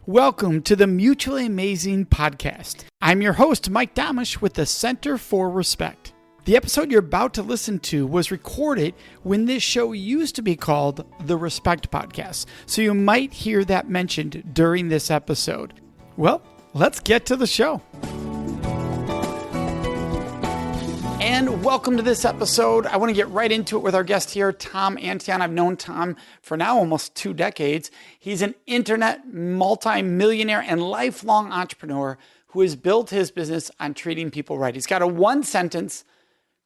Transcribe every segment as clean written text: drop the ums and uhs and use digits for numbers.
Welcome to the Mutually Amazing Podcast. I'm your host, Mike Domitrz with the Center for Respect. The episode you're about to listen to was recorded when this show used to be called the Respect Podcast, so you might hear that mentioned during this episode. Well, let's get to the show. And welcome to this episode. I want to get right into it with our guest here, Tom Antion. I've known Tom for now almost 2 decades. He's an internet multimillionaire and lifelong entrepreneur who has built his business on treating people right. He's got a one-sentence,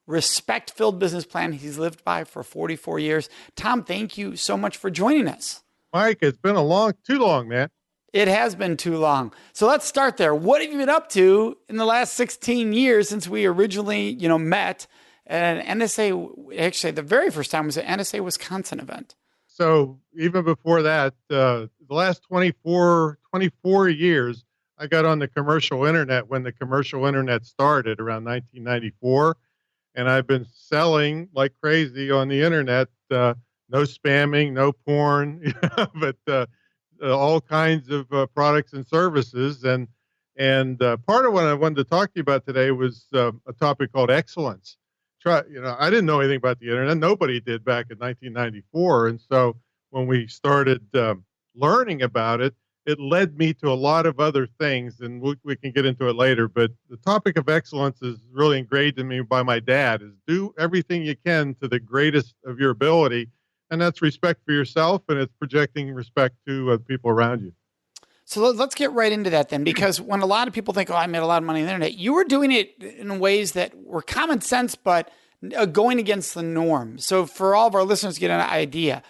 respect-filled business plan he's lived by for 44 years. Tom, thank you so much for joining us. Mike, it's been too long, man. It has been too long. So let's start there. What have you been up to in the last 16 years since we originally, met at an NSA? Actually, the very first time was an NSA Wisconsin event. So even before that, the last 24 years, I got on the commercial internet when the commercial internet started around 1994. And I've been selling like crazy on the internet. No spamming, no porn, but all kinds of products and services. And part of what I wanted to talk to you about today was a topic called excellence. I didn't know anything about the internet. Nobody did back in 1994. And so when we started learning about it, it led me to a lot of other things, and we can get into it later. But the topic of excellence is really ingrained in me by my dad, is do everything you can to the greatest of your ability. And that's respect for yourself, and it's projecting respect to the people around you. So let's get right into that then, because when a lot of people think, I made a lot of money on the internet, you were doing it in ways that were common sense, but going against the norm. So for all of our listeners to get an idea,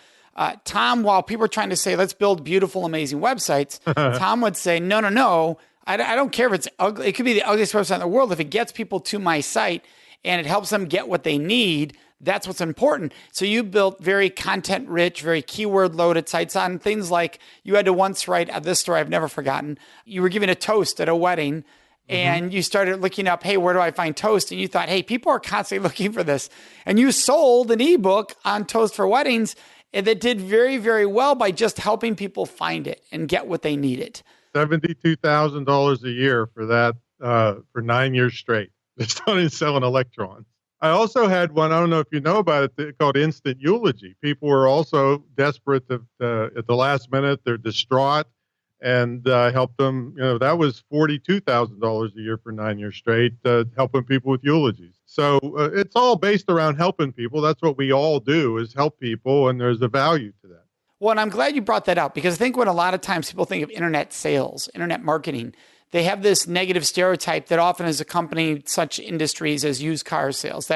Tom, while people are trying to say, let's build beautiful, amazing websites, Tom would say, no, I don't care if it's ugly. It could be the ugliest website in the world. If it gets people to my site and it helps them get what they need, that's what's important. So you built very content-rich, very keyword-loaded sites on things like you had to once write this story I've never forgotten. You were giving a toast at a wedding, and you started looking up, hey, where do I find toast? And you thought, hey, people are constantly looking for this. And you sold an ebook on toast for weddings that did very, very well by just helping people find it and get what they needed. $72,000 a year for that for 9 years straight. Just on selling electrons. I also had one, I don't know if you know about it, called Instant Eulogy. People were also desperate at the last minute. They're distraught, and helped them. That was $42,000 a year for 9 years straight, helping people with eulogies. So it's all based around helping people. That's what we all do, is help people, and there's a value to that. Well, and I'm glad you brought that up, because I think when a lot of times people think of internet sales, internet marketing, they have this negative stereotype that often has accompanied such industries as used car sales,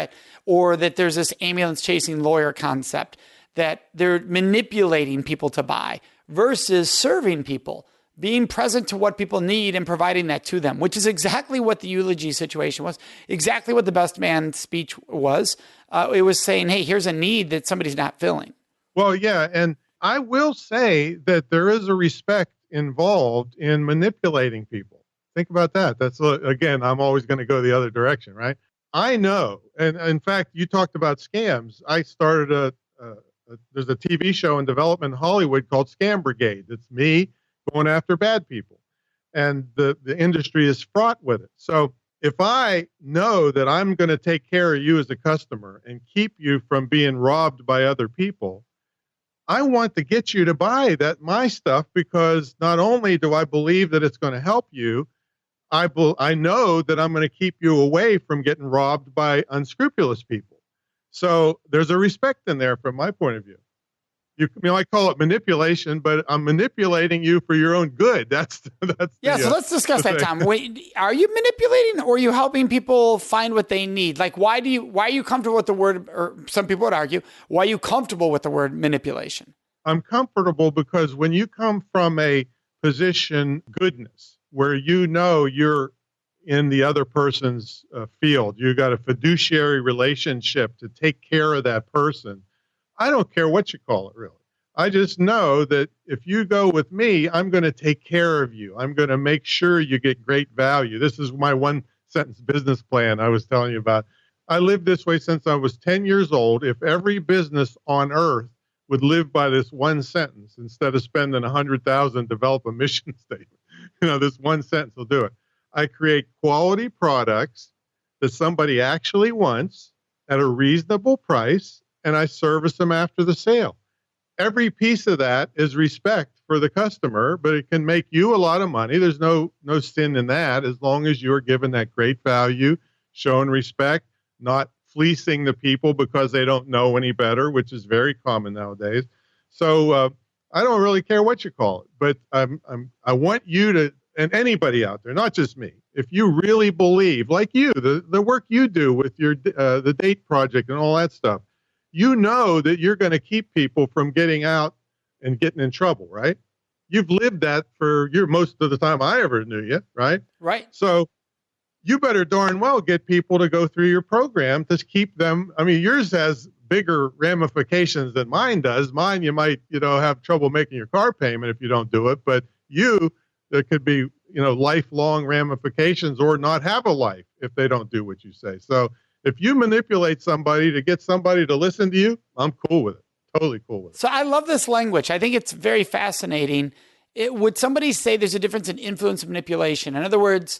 or that there's this ambulance chasing lawyer concept, that they're manipulating people to buy versus serving people, being present to what people need and providing that to them, which is exactly what the eulogy situation was, exactly what the best man speech was. It was saying, hey, here's a need that somebody's not filling. Well, yeah. And I will say that there is a respect involved in manipulating people. Think about that. That's, again, I'm always going to go the other direction, right? I know. And in fact, you talked about scams. I started there's a TV show in development in Hollywood called Scam Brigade. It's me going after bad people. And the industry is fraught with it. So if I know that I'm going to take care of you as a customer and keep you from being robbed by other people, I want to get you to buy my stuff, because not only do I believe that it's going to help you, I know that I'm going to keep you away from getting robbed by unscrupulous people. So there's a respect in there from my point of view. I call it manipulation, but I'm manipulating you for your own good. So let's discuss that, Tom. Wait, are you manipulating, or are you helping people find what they need? Like, why are you comfortable with the word, or some people would argue, why are you comfortable with the word manipulation? I'm comfortable because when you come from a position goodness, where you're in the other person's field, you got a fiduciary relationship to take care of that person. I don't care what you call it, really. I just know that if you go with me, I'm going to take care of you. I'm going to make sure you get great value. This is my one-sentence business plan I was telling you about. I lived this way since I was 10 years old. If every business on earth would live by this one sentence instead of spending 100,000 develop a mission statement. This one sentence will do it. I create quality products that somebody actually wants at a reasonable price, and I service them after the sale. Every piece of that is respect for the customer, but it can make you a lot of money. There's no sin in that, as long as you're given that great value, showing respect, not fleecing the people because they don't know any better, which is very common nowadays. So I don't really care what you call it, but I want you to, and anybody out there, not just me, if you really believe, like you, the work you do with your the date project and all that stuff, you know that you're going to keep people from getting out and getting in trouble, right? You've lived that for most of the time I ever knew you, right? Right. So you better darn well get people to go through your program to keep them. I mean, yours has bigger ramifications than mine does. Mine, you might, have trouble making your car payment if you don't do it, but there could be, lifelong ramifications or not have a life if they don't do what you say. So if you manipulate somebody to get somebody to listen to you, I'm cool with it. Totally cool with it. So I love this language. I think it's very fascinating. Would somebody say there's a difference in influence and manipulation? In other words,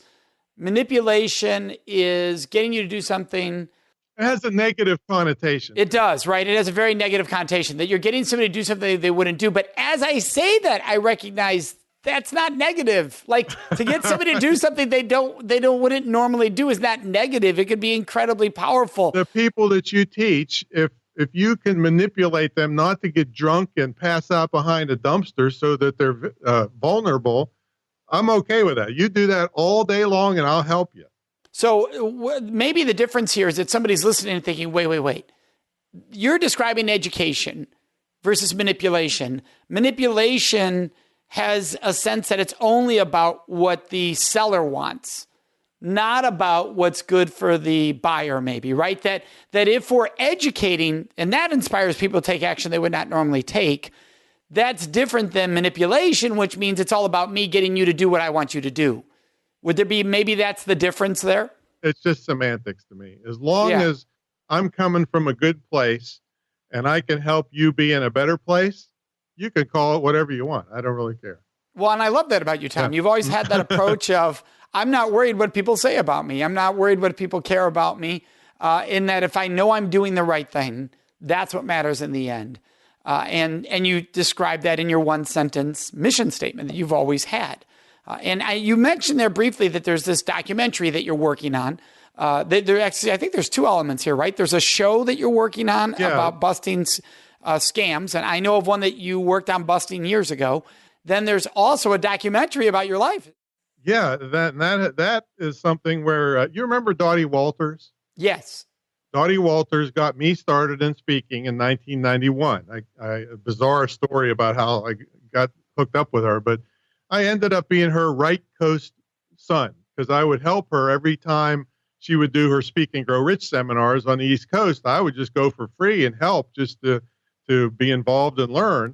manipulation is getting you to do something. It has a negative connotation. It does, right? It has a very negative connotation that you're getting somebody to do something they wouldn't do. But as I say that, I recognize that's not negative. Like, to get somebody to do something they wouldn't normally do is not negative. It could be incredibly powerful. The people that you teach, if you can manipulate them not to get drunk and pass out behind a dumpster so that they're vulnerable, I'm okay with that. You do that all day long and I'll help you. So maybe the difference here is that somebody's listening and thinking, wait. You're describing education versus manipulation. Manipulation has a sense that it's only about what the seller wants, not about what's good for the buyer, maybe, right? That if we're educating, and that inspires people to take action they would not normally take, that's different than manipulation, which means it's all about me getting you to do what I want you to do. Would there be, maybe that's the difference there? It's just semantics to me. As long as I'm coming from a good place and I can help you be in a better place, you can call it whatever you want. I don't really care. Well, and I love that about you, Tom. Yeah. You've always had that approach of, I'm not worried what people say about me. I'm not worried what people care about me. In that if I know I'm doing the right thing, that's what matters in the end. And you describe that in your one sentence mission statement that you've always had. You mentioned there briefly that there's this documentary that you're working on. There actually, I think there's two elements here, right? There's a show that you're working on about busting scams. And I know of one that you worked on busting years ago. Then there's also a documentary about your life. Yeah, that is something where you remember Dottie Walters? Yes. Dottie Walters got me started in speaking in 1991. A bizarre story about how I got hooked up with her, but I ended up being her right coast son because I would help her every time she would do her Speak and Grow Rich seminars on the East Coast. I would just go for free and help just to be involved and learn.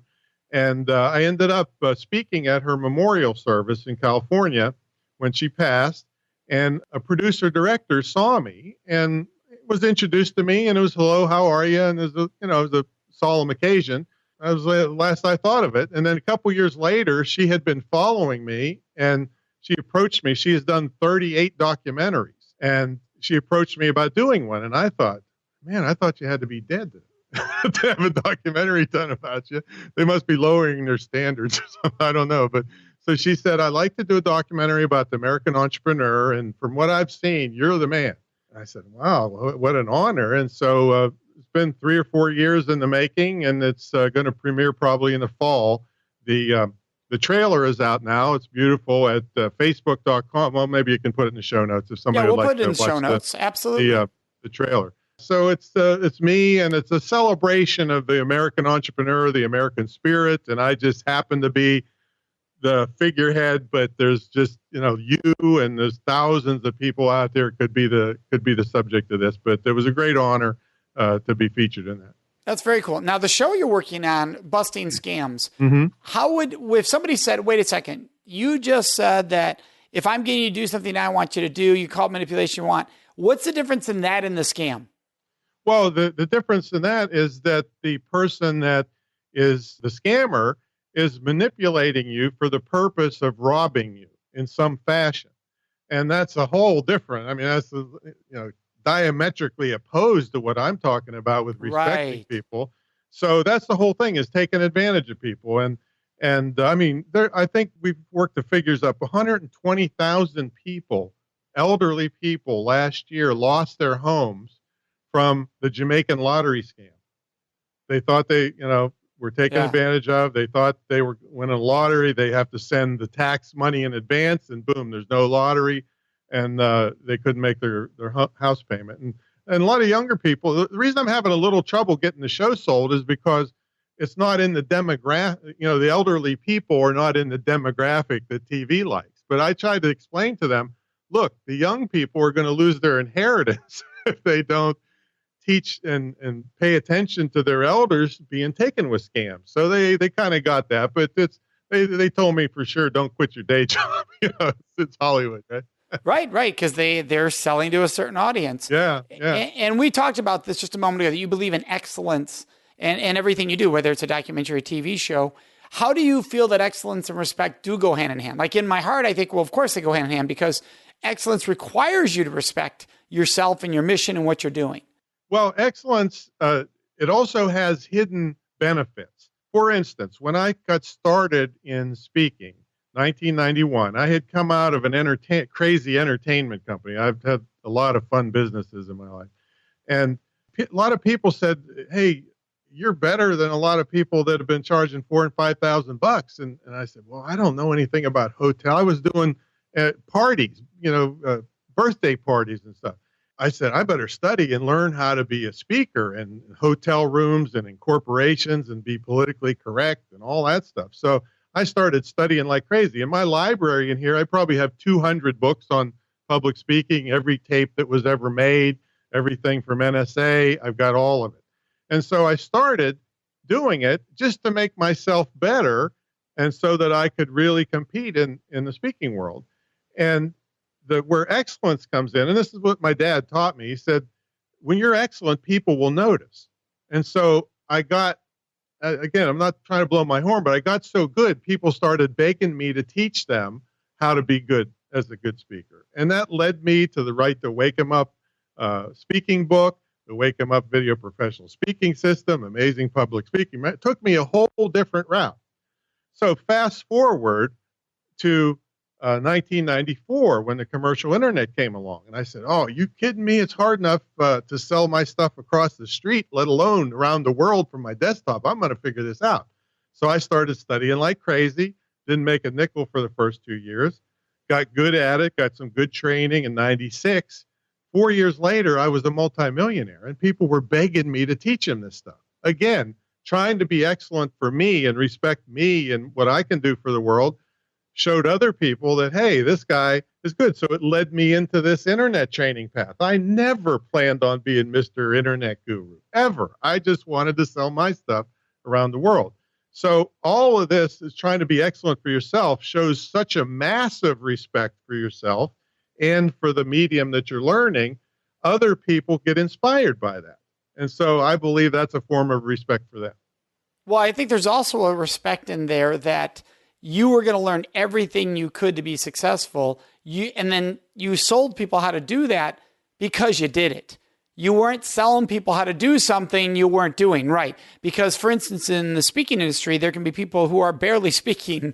And I ended up speaking at her memorial service in California when she passed. And a producer director saw me and was introduced to me, and it was, hello, how are you? And it was a solemn occasion. That was the last I thought of it. And then a couple years later, she had been following me and she approached me. She has done 38 documentaries and she approached me about doing one. And I thought, man, I thought you had to be dead to have a documentary done about you. They must be lowering their standards or something. I don't know. But so she said, I'd like to do a documentary about the American entrepreneur. And from what I've seen, you're the man. I said, wow, what an honor. And so it's been 3 or 4 years in the making, and it's going to premiere probably in the fall. The trailer is out now. It's beautiful at facebook.com. Well, maybe you can put it in the show notes if somebody would like to watch show notes. Absolutely. The trailer. So it's me, and it's a celebration of the American entrepreneur, the American spirit, and I just happen to be the figurehead, but there's just, you and there's thousands of people out there could be the subject of this, but it was a great honor to be featured in that. That's very cool. Now the show you're working on, Busting Scams, how if somebody said, wait a second, you just said that if I'm getting you to do something I want you to do, you call it manipulation you want. What's the difference in that and the scam? Well, the difference in that is that the person that is the scammer is manipulating you for the purpose of robbing you in some fashion. And that's a whole different, I mean, that's, diametrically opposed to what I'm talking about with respecting Right. people. So that's the whole thing, is taking advantage of people. And I mean, I think we've worked the figures up. 120,000 people, elderly people last year, lost their homes from the Jamaican lottery scam. They thought they, were taken Yeah. advantage of. They thought they were winning a lottery. They have to send the tax money in advance, and boom, there's no lottery, and they couldn't make their house payment. And a lot of younger people. The reason I'm having a little trouble getting the show sold is because it's not in the demographic. The elderly people are not in the demographic that TV likes. But I tried to explain to them, look, the young people are going to lose their inheritance if they don't teach and pay attention to their elders being taken with scams. So they kind of got that, but they told me for sure, don't quit your day job. It's Hollywood, right? Right. Because they're selling to a certain audience. Yeah. And we talked about this just a moment ago, that you believe in excellence and everything you do, whether it's a documentary, TV show. How do you feel that excellence and respect do go hand in hand? Like, in my heart, I think, well, of course they go hand in hand, because excellence requires you to respect yourself and your mission and what you're doing. Well, excellence, it also has hidden benefits. For instance, when I got started in speaking, 1991, I had come out of an crazy entertainment company. I've had a lot of fun businesses in my life. And a lot of people said, hey, you're better than a lot of people that have been charging $4,000 and $5,000. And I said, well, I don't know anything about hotel. I was doing parties, birthday parties and stuff. I said, I better study and learn how to be a speaker in hotel rooms and in corporations and be politically correct and all that stuff. So I started studying like crazy. In my library in here, I probably have 200 books on public speaking, every tape that was ever made, everything from NSA. I've got all of it. And so I started doing it just to make myself better, and so that I could really compete in the speaking world. And where excellence comes in, and this is what my dad taught me. He said, when you're excellent, people will notice. And so I got, again, I'm not trying to blow my horn, but I got so good, people started begging me to teach them how to be good as a good speaker. And that led me to the Right to Wake 'em Up speaking book, the Wake 'em Up video professional speaking system, amazing public speaking. It took me a whole different route. So fast forward to 1994, when the commercial internet came along. And I said, oh, you kidding me? It's hard enough to sell my stuff across the street, let alone around the world from my desktop. I'm going to figure this out. So I started studying like crazy, didn't make a nickel for the first 2 years, got good at it, got some good training in 96. 4 years later, I was a multimillionaire, and people were begging me to teach them this stuff. Again, trying to be excellent for me and respect me and what I can do for the world, showed other people that, hey, this guy is good. So it led me into this internet training path. I never planned on being Mr. Internet Guru, ever. I just wanted to sell my stuff around the world. So all of this is trying to be excellent for yourself, shows such a massive respect for yourself and for the medium that you're learning. Other people get inspired by that. And so I believe that's a form of respect for them. Well, I think there's also a respect in there that you were going to learn everything you could to be successful. And then you sold people how to do that because you did it. You weren't selling people how to do something you weren't doing, right? Because, for instance, in the speaking industry, there can be people who are barely speaking,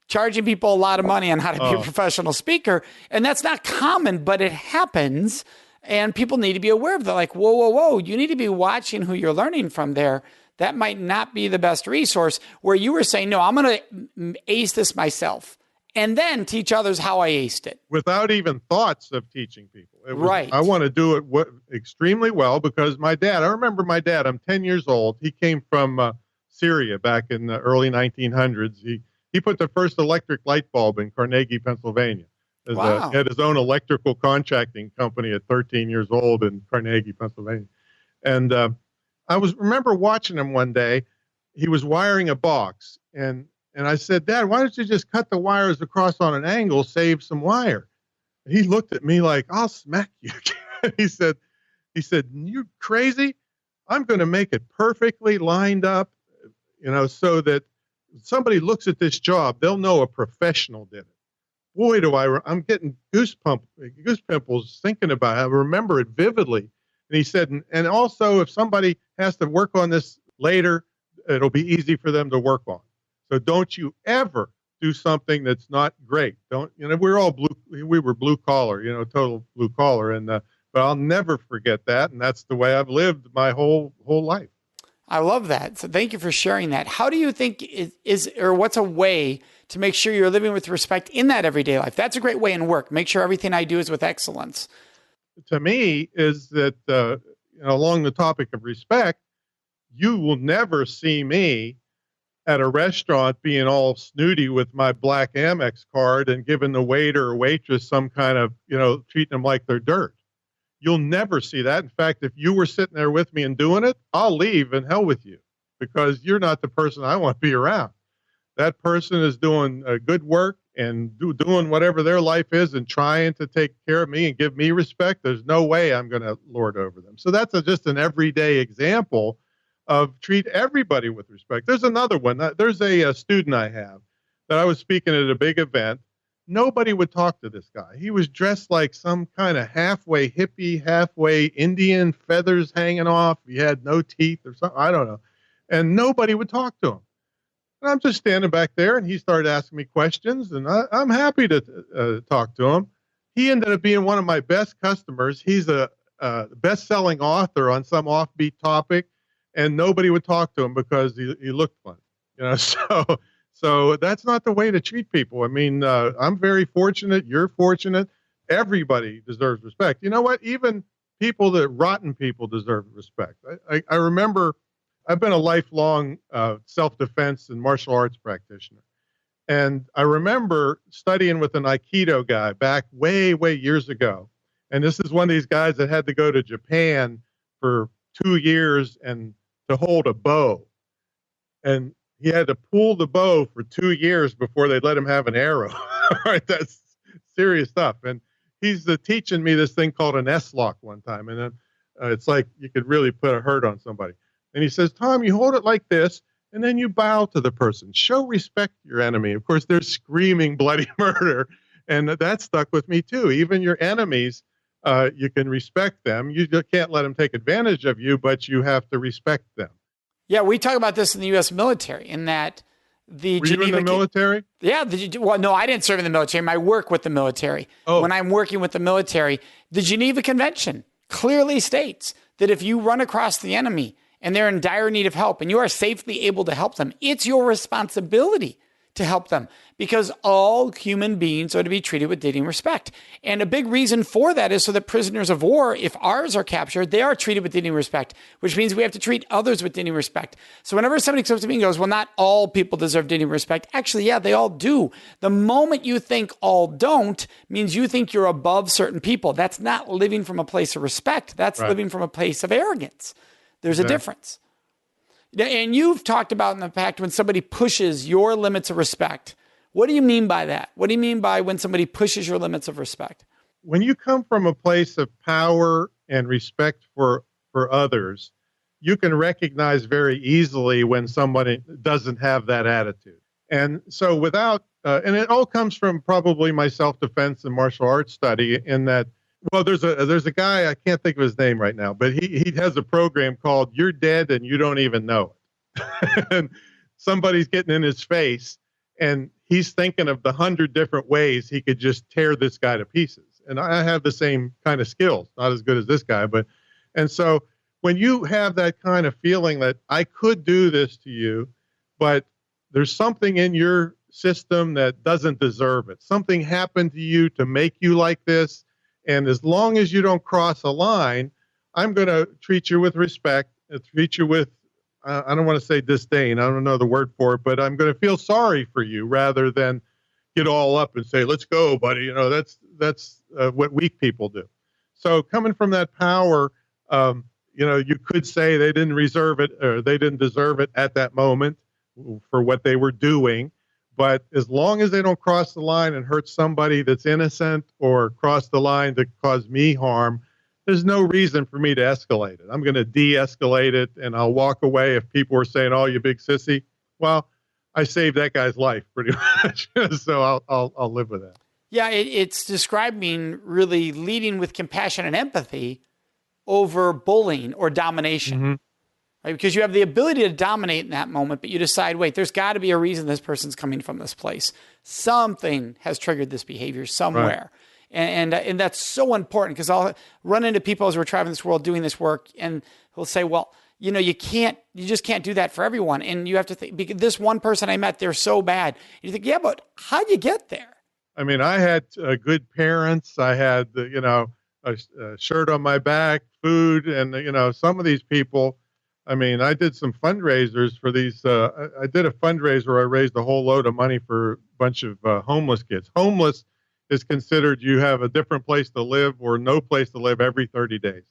charging people a lot of money on how to be a professional speaker. And that's not common, but it happens. And people need to be aware of that. Like, whoa. You need to be watching who you're learning from there. That might not be the best resource, where you were saying, no, I'm going to ace this myself and then teach others how I aced it. Without even thoughts of teaching people. Right. I want to do it extremely well, because I remember my dad, I'm 10 years old. He came from Syria back in the early 1900s. He put the first electric light bulb in Carnegie, Pennsylvania. Wow. He had his own electrical contracting company at 13 years old in Carnegie, Pennsylvania. And I remember watching him one day. He was wiring a box, and I said, Dad, why don't you just cut the wires across on an angle, save some wire? And he looked at me like, I'll smack you. He said, you crazy? I'm going to make it perfectly lined up, so that somebody looks at this job, they'll know a professional did it. Boy, I'm getting goose pimples thinking about it. I remember it vividly. And he said, and also if somebody has to work on this later, it'll be easy for them to work on. So don't you ever do something that's not great. We were blue collar, total blue collar. But I'll never forget that. And that's the way I've lived my whole life. I love that. So thank you for sharing that. How do you think what's a way to make sure you're living with respect in that everyday life? That's a great way in work. Make sure everything I do is with excellence. To me, is that along the topic of respect, you will never see me at a restaurant being all snooty with my black Amex card and giving the waiter or waitress some kind of, treating them like they're dirt. You'll never see that. In fact, if you were sitting there with me and doing it, I'll leave and hell with you because you're not the person I want to be around. That person is doing good work and doing whatever their life is and trying to take care of me and give me respect. There's no way I'm going to lord over them. So that's just an everyday example of treat everybody with respect. There's another one. There's a student I have that I was speaking at a big event. Nobody would talk to this guy. He was dressed like some kind of halfway hippie, halfway Indian, feathers hanging off. He had no teeth or something. I don't know. And nobody would talk to him. And I'm just standing back there, and he started asking me questions, and I'm happy to talk to him. He ended up being one of my best customers. He's a best-selling author on some offbeat topic, and nobody would talk to him because he looked funny. So that's not the way to treat people. I mean, I'm very fortunate. You're fortunate. Everybody deserves respect. You know what? Even rotten people deserve respect. I remember I've been a lifelong self-defense and martial arts practitioner. And I remember studying with an Aikido guy back way, way years ago. And this is one of these guys that had to go to Japan for 2 years and to hold a bow. And he had to pull the bow for 2 years before they'd let him have an arrow. All right, that's serious stuff. And he's teaching me this thing called an S-lock one time. And then it's like you could really put a hurt on somebody. And he says, Tom, you hold it like this, and then you bow to the person. Show respect to your enemy. Of course, they're screaming bloody murder. And that stuck with me, too. Even your enemies, you can respect them. You can't let them take advantage of you, but you have to respect them. Yeah, we talk about this in the U.S. military, in that the Were you in the military? Yeah. Well, no, I didn't serve in the military. I work with the military. Oh. When I'm working with the military, the Geneva Convention clearly states that if you run across the enemy and they're in dire need of help and you are safely able to help them, it's your responsibility to help them, because all human beings are to be treated with dignity and respect. And a big reason for that is so that prisoners of war, if ours are captured, they are treated with dignity and respect, which means we have to treat others with dignity and respect. So whenever somebody comes to me and goes, well, not all people deserve dignity and respect. Actually, yeah, they all do. The moment you think all don't means you think you're above certain people. That's not living from a place of respect. That's living from a place of arrogance. There's a difference. And you've talked about in the past when somebody pushes your limits of respect. What do you mean by that? What do you mean by when somebody pushes your limits of respect? When you come from a place of power and respect for others, you can recognize very easily when somebody doesn't have that attitude. And so and it all comes from probably my self-defense and martial arts study, in that, well, there's a guy, I can't think of his name right now, but he has a program called You're Dead and You Don't Even Know It. And somebody's getting in his face and he's thinking of the 100 different ways he could just tear this guy to pieces. And I have the same kind of skills, not as good as this guy, and so when you have that kind of feeling that I could do this to you, but there's something in your system that doesn't deserve it. Something happened to you to make you like this. And as long as you don't cross a line, I'm going to treat you with respect, treat you with, I don't want to say disdain, I don't know the word for it, but I'm going to feel sorry for you rather than get all up and say, let's go, buddy. That's what weak people do. So coming from that power, you could say they didn't deserve it at that moment for what they were doing. But as long as they don't cross the line and hurt somebody that's innocent or cross the line to cause me harm, there's no reason for me to escalate it. I'm going to de-escalate it, and I'll walk away. If people are saying, oh, you big sissy, Well, I saved that guy's life pretty much, so I'll live with that. Yeah, it's describing really leading with compassion and empathy over bullying or domination. Mm-hmm. Right? Because you have the ability to dominate in that moment, but you decide, wait, there's got to be a reason this person's coming from this place. Something has triggered this behavior somewhere. Right. And that's so important, because I'll run into people as we're traveling this world doing this work, and who'll say, well, you just can't do that for everyone. And you have to think, because this one person I met, they're so bad. And you think, yeah, but how'd you get there? I mean, I had good parents. I had, a shirt on my back, food, and, some of these people, I mean, I did some fundraisers for these. I did a fundraiser where I raised a whole load of money for a bunch of homeless kids. Homeless is considered you have a different place to live or no place to live every 30 days.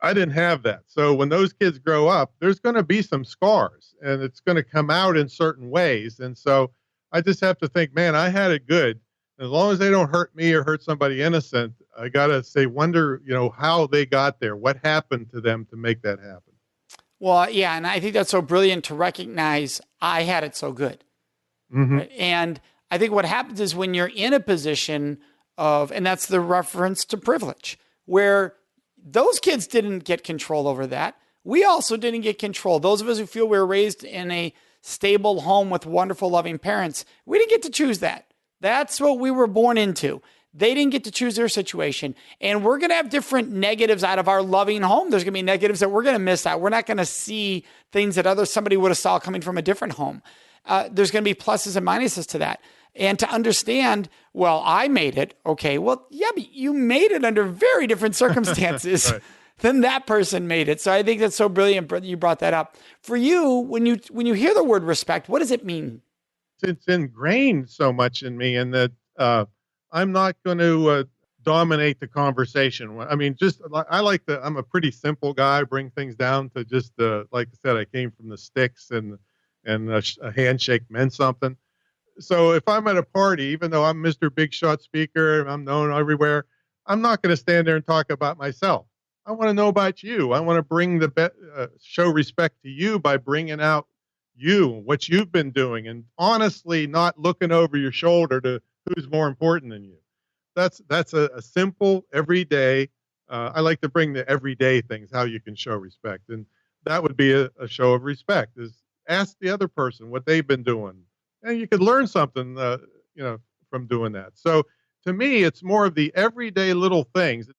I didn't have that. So when those kids grow up, there's going to be some scars, and it's going to come out in certain ways. And so I just have to think, man, I had it good. As long as they don't hurt me or hurt somebody innocent, I got to say, wonder, how they got there. What happened to them to make that happen? Well, yeah, and I think that's so brilliant to recognize I had it so good. Mm-hmm. Right? And I think what happens is when you're in a position of, and that's the reference to privilege, where those kids didn't get control over that. We also didn't get control. Those of us who feel we were raised in a stable home with wonderful, loving parents, we didn't get to choose that. That's what we were born into. They didn't get to choose their situation. And we're going to have different negatives out of our loving home. There's going to be negatives that we're going to miss out. We're not going to see things that somebody would have saw coming from a different home. There's going to be pluses and minuses to that. And to understand, well, I made it. Okay, well, yeah, but you made it under very different circumstances right. than that person made it. So I think that's so brilliant you brought that up. For you, when you hear the word respect, what does it mean? It's ingrained so much in me, and that I'm not going to dominate the conversation. I mean, I'm a pretty simple guy. Bring things down to just like I said, I came from the sticks, and a handshake meant something. So if I'm at a party, even though I'm Mr. Big Shot speaker, I'm known everywhere, I'm not going to stand there and talk about myself. I want to know about you. I want to bring show respect to you by bringing out you, what you've been doing, and honestly not looking over your shoulder to who's more important than you. That's a simple, everyday, I like to bring the everyday things, how you can show respect. And that would be a show of respect, is ask the other person what they've been doing. And you could learn something, from doing that. So to me, it's more of the everyday little things.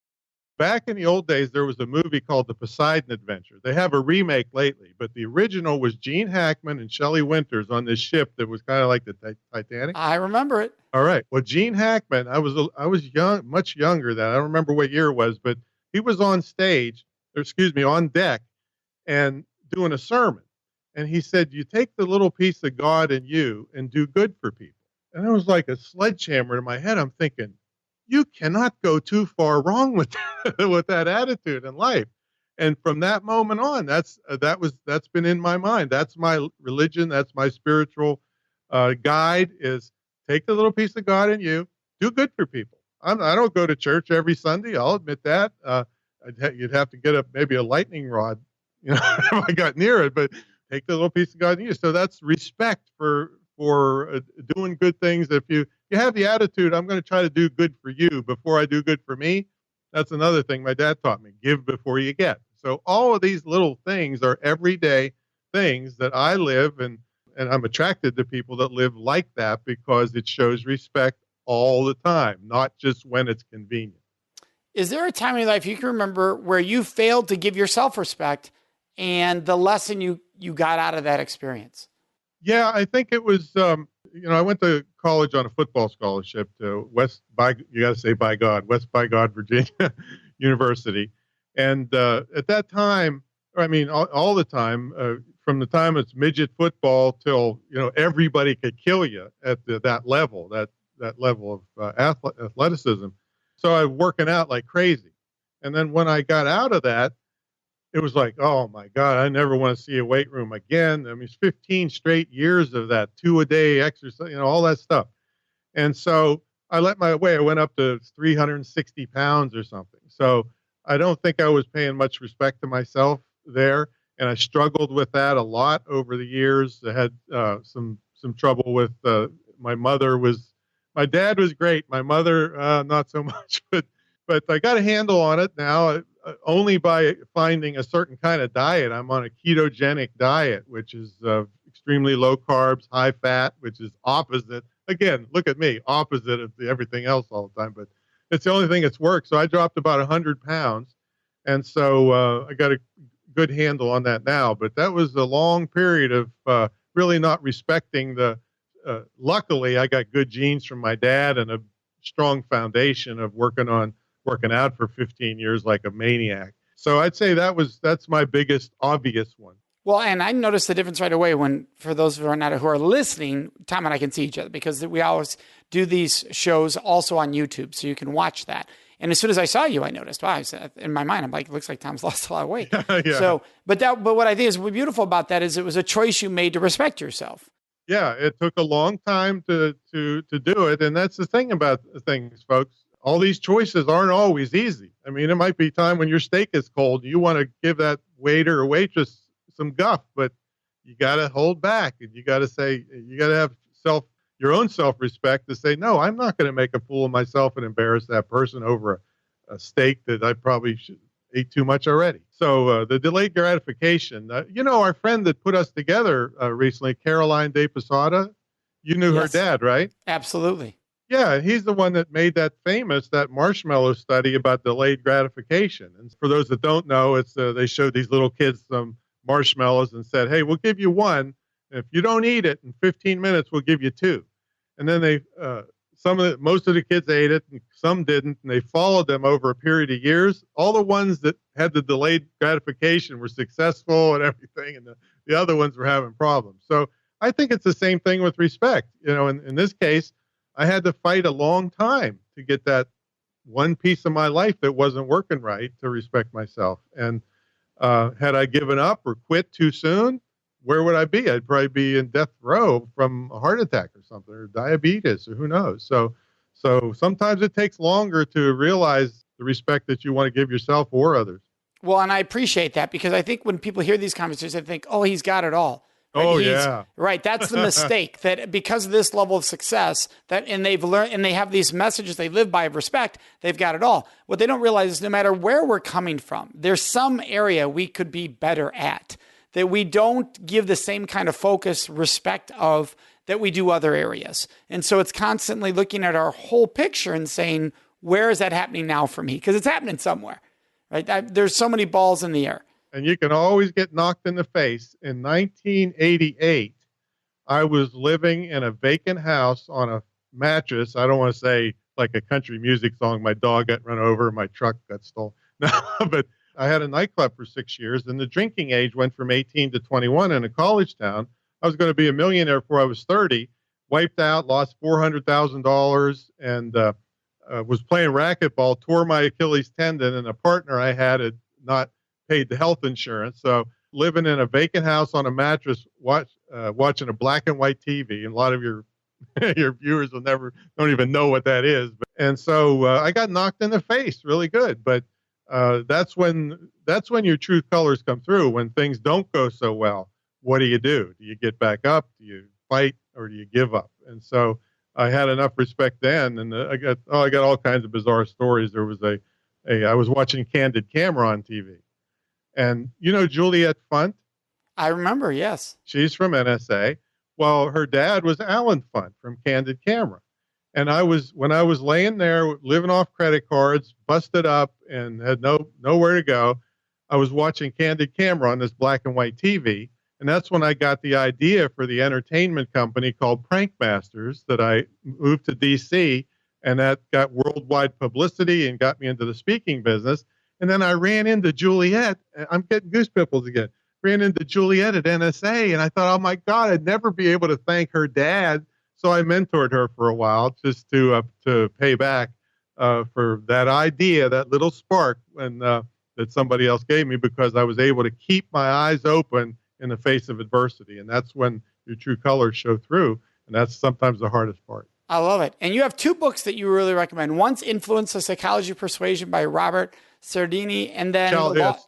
Back in the old days, there was a movie called The Poseidon Adventure. They have a remake lately, but the original was Gene Hackman and Shelley Winters on this ship that was kind of like the Titanic. I remember it. All right. Well, Gene Hackman, I was young, much younger then. I don't remember what year it was, but he was on deck, and doing a sermon. And he said, you take the little piece of God in you and do good for people. And it was like a sledgehammer in my head. I'm thinking, you cannot go too far wrong with that attitude in life. And from that moment on, that's been in my mind. That's my religion. That's my spiritual guide, is take the little piece of God in you, do good for people. I don't go to church every Sunday. I'll admit that. You'd have to get maybe a lightning rod, if I got near it, but take the little piece of God in you. So that's respect for doing good things. If you have the attitude, I'm going to try to do good for you before I do good for me. That's another thing my dad taught me, give before you get. So all of these little things are everyday things that I live, and I'm attracted to people that live like that, because it shows respect all the time, not just when it's convenient. Is there a time in your life you can remember where you failed to give yourself respect and the lesson you got out of that experience? Yeah, I think it was, I went to college on a football scholarship to West by God, Virginia University. And at that time, all the time, from the time it's midget football till, everybody could kill you at that level, that level of athleticism. So I was working out like crazy. And then when I got out of that, it was like, oh my God, I never want to see a weight room again. I mean, it's 15 straight years of that 2-a-day exercise, all that stuff. And so I I went up to 360 pounds or something. So I don't think I was paying much respect to myself there. And I struggled with that a lot over the years. I had some trouble with my dad was great. My mother, not so much, but I got a handle on it now only by finding a certain kind of diet. I'm on a ketogenic diet, which is extremely low carbs, high fat, which is opposite. Again, look at me, opposite of everything else all the time, but it's the only thing that's worked. So I dropped about 100 pounds. And so I got a good handle on that now. But that was a long period of really not respecting luckily, I got good genes from my dad and a strong foundation of working out for 15 years like a maniac. So I'd say that's my biggest obvious one. Well, and I noticed the difference right away when, for those who are listening, Tom and I can see each other because we always do these shows also on YouTube, so you can watch that. And as soon as I saw you, I noticed, wow, in my mind, I'm like, it looks like Tom's lost a lot of weight. Yeah. So, but what I think is beautiful about that is it was a choice you made to respect yourself. Yeah, it took a long time to do it. And that's the thing about things, folks. All these choices aren't always easy. I mean, it might be time when your steak is cold. You want to give that waiter or waitress some guff, but you got to hold back. And you got to say, you got to have your own self-respect to say, no, I'm not going to make a fool of myself and embarrass that person over a steak that I probably ate too much already. So the delayed gratification, our friend that put us together recently, Caroline De Posada, you knew her dad, right? Absolutely. Yeah, he's the one that made that marshmallow study about delayed gratification. And for those that don't know, it's they showed these little kids some marshmallows and said, hey, we'll give you one. If you don't eat it in 15 minutes, we'll give you two. And then most of the kids ate it and some didn't. And they followed them over a period of years. All the ones that had the delayed gratification were successful and everything. And the other ones were having problems. So I think it's the same thing with respect. In this case, I had to fight a long time to get that one piece of my life that wasn't working right to respect myself. And had I given up or quit too soon, where would I be? I'd probably be in death row from a heart attack or something, or diabetes, or who knows. So sometimes it takes longer to realize the respect that you want to give yourself or others. Well, and I appreciate that because I think when people hear these conversations, they think, oh, he's got it all. Right? Oh, yeah. Right. That's the mistake, that because of this level of success and they've learned and they have these messages they live by of respect, they've got it all. What they don't realize is no matter where we're coming from, there's some area we could be better at, that we don't give the same kind of focus, respect of that we do other areas. And so it's constantly looking at our whole picture and saying, where is that happening now for me? Because it's happening somewhere, right? There's so many balls in the air. And you can always get knocked in the face. In 1988, I was living in a vacant house on a mattress. I don't want to say like a country music song, my dog got run over, my truck got stolen. No, but I had a nightclub for 6 years, and the drinking age went from 18 to 21 in a college town. I was going to be a millionaire before I was 30, wiped out, lost $400,000, and was playing racquetball, tore my Achilles tendon, and a partner I had not paid the health insurance. So living in a vacant house on a mattress, watching a black and white TV, and a lot of your your viewers don't even know what that is. And so I got knocked in the face really good. But that's when your true colors come through. When things don't go so well, what do? Do you get back up? Do you fight, or do you give up? And so I had enough respect then, and I got all kinds of bizarre stories. There was I was watching Candid Camera on TV. And Juliet Funt? I remember, yes. She's from NSA. Well, her dad was Alan Funt from Candid Camera. And when I was laying there living off credit cards, busted up and had nowhere to go, I was watching Candid Camera on this black and white TV. And that's when I got the idea for the entertainment company called Prank Masters, that I moved to DC, and that got worldwide publicity and got me into the speaking business. And then I ran into Juliet. I'm getting goose pimples again. Ran into Juliet at NSA, and I thought, oh my God, I'd never be able to thank her dad. So I mentored her for a while just to pay back for that idea, that little spark that somebody else gave me, because I was able to keep my eyes open in the face of adversity. And that's when your true colors show through. And that's sometimes the hardest part. I love it. And you have two books that you really recommend. One's Influence, The Psychology of Persuasion by Robert Cialdini. and then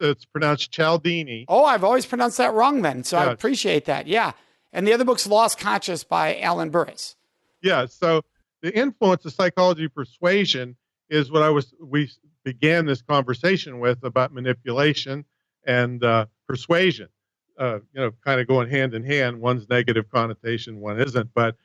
It's pronounced Cialdini. Oh, I've always pronounced that wrong then. So Yeah. I appreciate that. Yeah. And the other book's Lost Conscious by Alan Burris. Yeah. So the influence of psychology persuasion is what we began this conversation with about manipulation and persuasion. Kind of going hand in hand. One's negative connotation, one isn't. But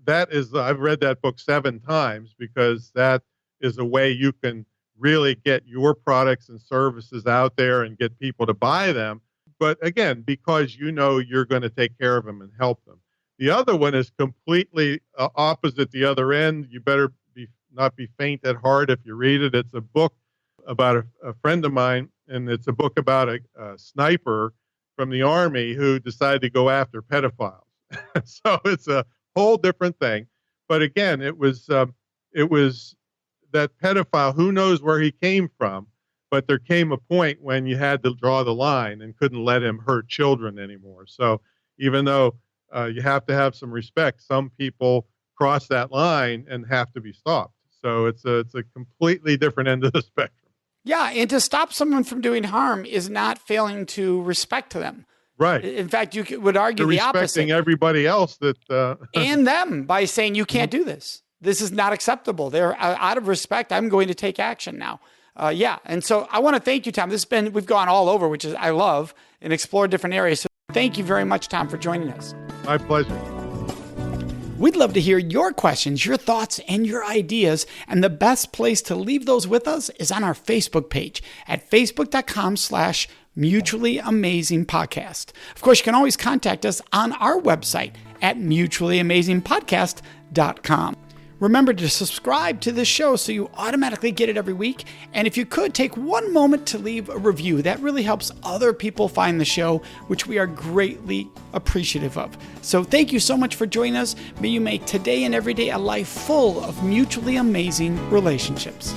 that is, I've read that book 7 times because that is a way you can really get your products and services out there and get people to buy them. But again, because you're going to take care of them and help them. The other one is completely opposite the other end. You better not be faint at heart if you read it. It's a book about a friend of mine, and it's a book about a sniper from the Army who decided to go after pedophiles. So it's a whole different thing. But again, it was that pedophile, who knows where he came from, but there came a point when you had to draw the line and couldn't let him hurt children anymore. So even though you have to have some respect, some people cross that line and have to be stopped. So it's a completely different end of the spectrum. Yeah, and to stop someone from doing harm is not failing to respect them. Right. In fact, you would argue the opposite. Respecting everybody else that and them by saying you can't do this. This is not acceptable. They're out of respect. I'm going to take action now. And so I want to thank you, Tom. We've gone all over, which is I love, and explored different areas. So thank you very much, Tom, for joining us. My pleasure. We'd love to hear your questions, your thoughts, and your ideas. And the best place to leave those with us is on our Facebook page at facebook.com/Mutually Amazing Podcast. Of course, you can always contact us on our website at mutuallyamazingpodcast.com. Remember to subscribe to this show so you automatically get it every week. And if you could, take one moment to leave a review. That really helps other people find the show, which we are greatly appreciative of. So thank you so much for joining us. May you make today and every day a life full of mutually amazing relationships.